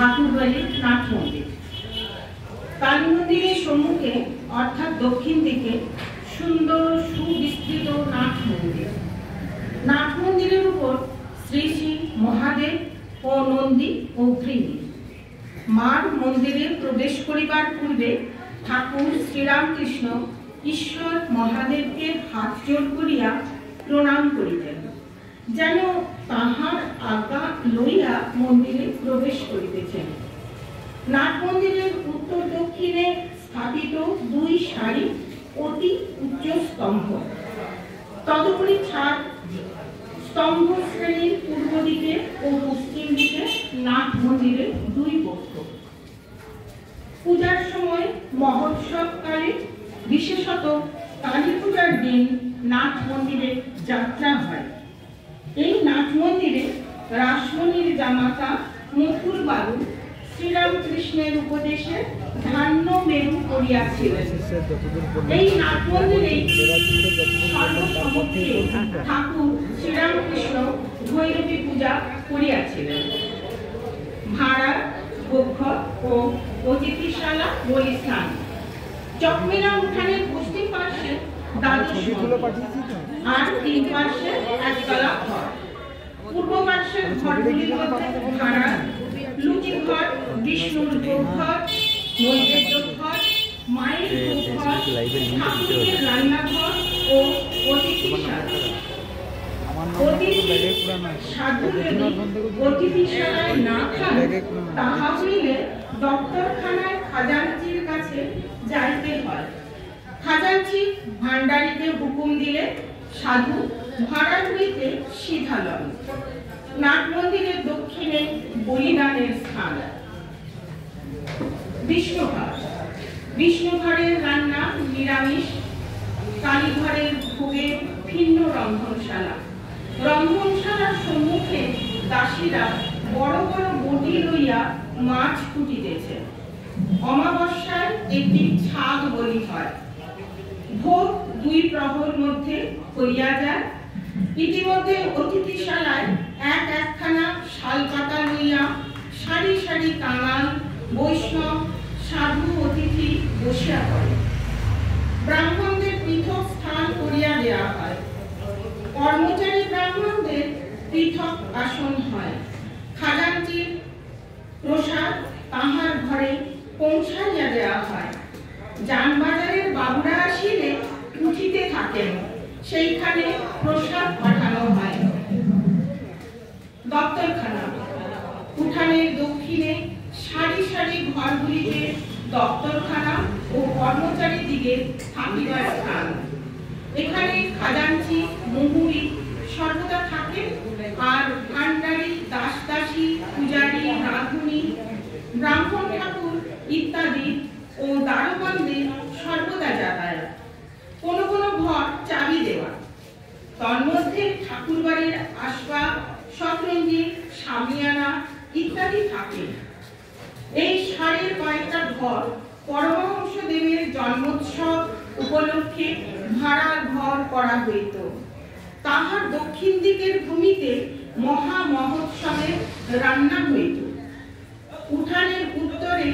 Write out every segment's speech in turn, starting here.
ঠাকুরবাড়ির nut মন্দির। কালী মন্দিরের সম্মুখে অর্থাৎ দক্ষিণ দিকে সুন্দর সুবিস্তৃত নাট মন্দির। নাট মন্দিরের উপর শ্রী শ্রী মহাদেব ও নন্দী ও গৃহী। মার মন্দিরে প্রবেশ করিবার পূর্বে ঠাকুর শ্রীরামকৃষ্ণ ঈশ্বর মহাদেবকে হাত জোড় করিয়া প্রণাম করিতেন, যেন তাহার আজ্ঞা লইয়া মন্দিরে প্রবেশ করিতেছেন। নাট মন্দিরের উত্তর দক্ষিণে স্থাপিত দুই সারি অতি উচ্চ স্তম্ভ, তদুপরি ছাদ। স্তম্ভ শ্রেণীর পূর্ব দিকে ও পশ্চিম দিকে নাট মন্দিরের দুই পক্ষ। পূজার সময় মহোৎসবকালে, বিশেষত কালী পূজার দিন নাট মন্দিরে যাত্রা হয়। এই নাট মন্দিরে রাসমণির জামাতা মথুর বাবু শ্রীরামকৃষ্ণের উপদেশে ধান্য মেরু করিয়াছিলেন। এই নাট মন্দিরে সর্বসমক্ষে ঠাকুর শ্রীরামকৃষ্ণ ভৈরবী পূজা করিয়াছিলেন। ভাড়া, কক্ষ ও অতিথিশালা বলিস্থান। চকমেরা উঠানের পশ্চিম পার্শ্বে দ্বাদশ আর তিন পার্শ্বে একতলা ঘর। পূর্ব পার্শ্বের ঘরগুলির মধ্যে ভাড়া, লুচি ঘর, বিষ্ণুর ঘর, নৈবেদ্য ঘর, মায়ের ঘর, ঠাকুরের রান্নাঘর ও অতিথিশালা। সাধু যদি অতিথিশালায় না খান, তাহা হইলে দপ্তরখানায় খাজাঞ্চির কাছে যাইতে হয়। খাজাঞ্চি ভান্ডারীকে হুকুম দিলে সাধু ভাড়া হইতে সিধা লন। নাট মন্দিরের দক্ষিণে বলিদানের স্থান। বিষ্ণুঘর। বিষ্ণুঘরের রান্না নিরামিষ। কালীঘরের ভোগের ভিন্ন রন্ধনশালা। রন্ধনশালার সম্মুখে দাসীরা বড় বড় বটি লইয়া মাছ কুটিতেছে। অমাবস্যায় একটি ছাগ বলি হয়। ভোগ 2 প্রহর মধ্যে হইয়া যায়। ইতিমধ্যে অতিথিশালায় একখানা শালপাতা লইয়া সারি সারি কাঙাল, বৈষ্ণব, সাধু অতিথি বসিয়া পড়ে। ব্রাহ্মণদের পৃথক স্থান করিয়া দেওয়া হয়। কর্মচারী ব্রাহ্মণদের পৃথক আসন হয়। খাজাঞ্চির প্রসাদ তাহার ঘরে পৌঁছাইয়া দেওয়া হয়। যানবাজারের বাবুরা আসিলে উঠিতে থাকেন, সেইখানে প্রসাদ পাঠানো হয়। দপ্তরখানা। উঠানের দক্ষিণে সারি সারি ঘরগুলিতে দপ্তরখানা ও কর্মচারীদিগের থাকিবার স্থান। এখানে খাজাঞ্চি, মুহুরী সর্বদা থাকেন, আর ভান্ডারী, দাস দাসী, পূজারী, রাঁধুনি, ব্রাহ্মণ ঠাকুর ইত্যাদি ও দারোগানদের সর্বদা যাতায়াত। কোনো কোনো ঘর চাবি দেওয়া। তন্মধ্যে ঠাকুরবাড়ির আসবাব, শতরঞ্জি, সামিয়ানা ইত্যাদি থাকে। এই সারের কয়েকটা ঘর পরমহংসদেবের জন্মোৎসব উপলক্ষে ভাড়া ঘর করা হইত। তাহার দক্ষিণ দিকের ভূমিতে মহা মহোৎসবের রান্না হইত। উঠানের উত্তরে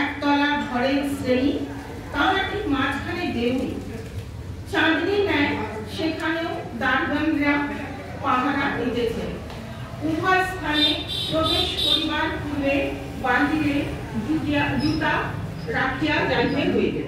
একতলা ঘরের শ্রেণী, তাহার ঠিক মাঝখানে দেউড়ি। চাঁদনি নেয় সেখানেও দারোগানরা পাহারা দিতেছে। উভয় স্থানে প্রবেশ করিবার পূর্বে বাহিরে জুতা রাখিয়া যাইতে হইবে।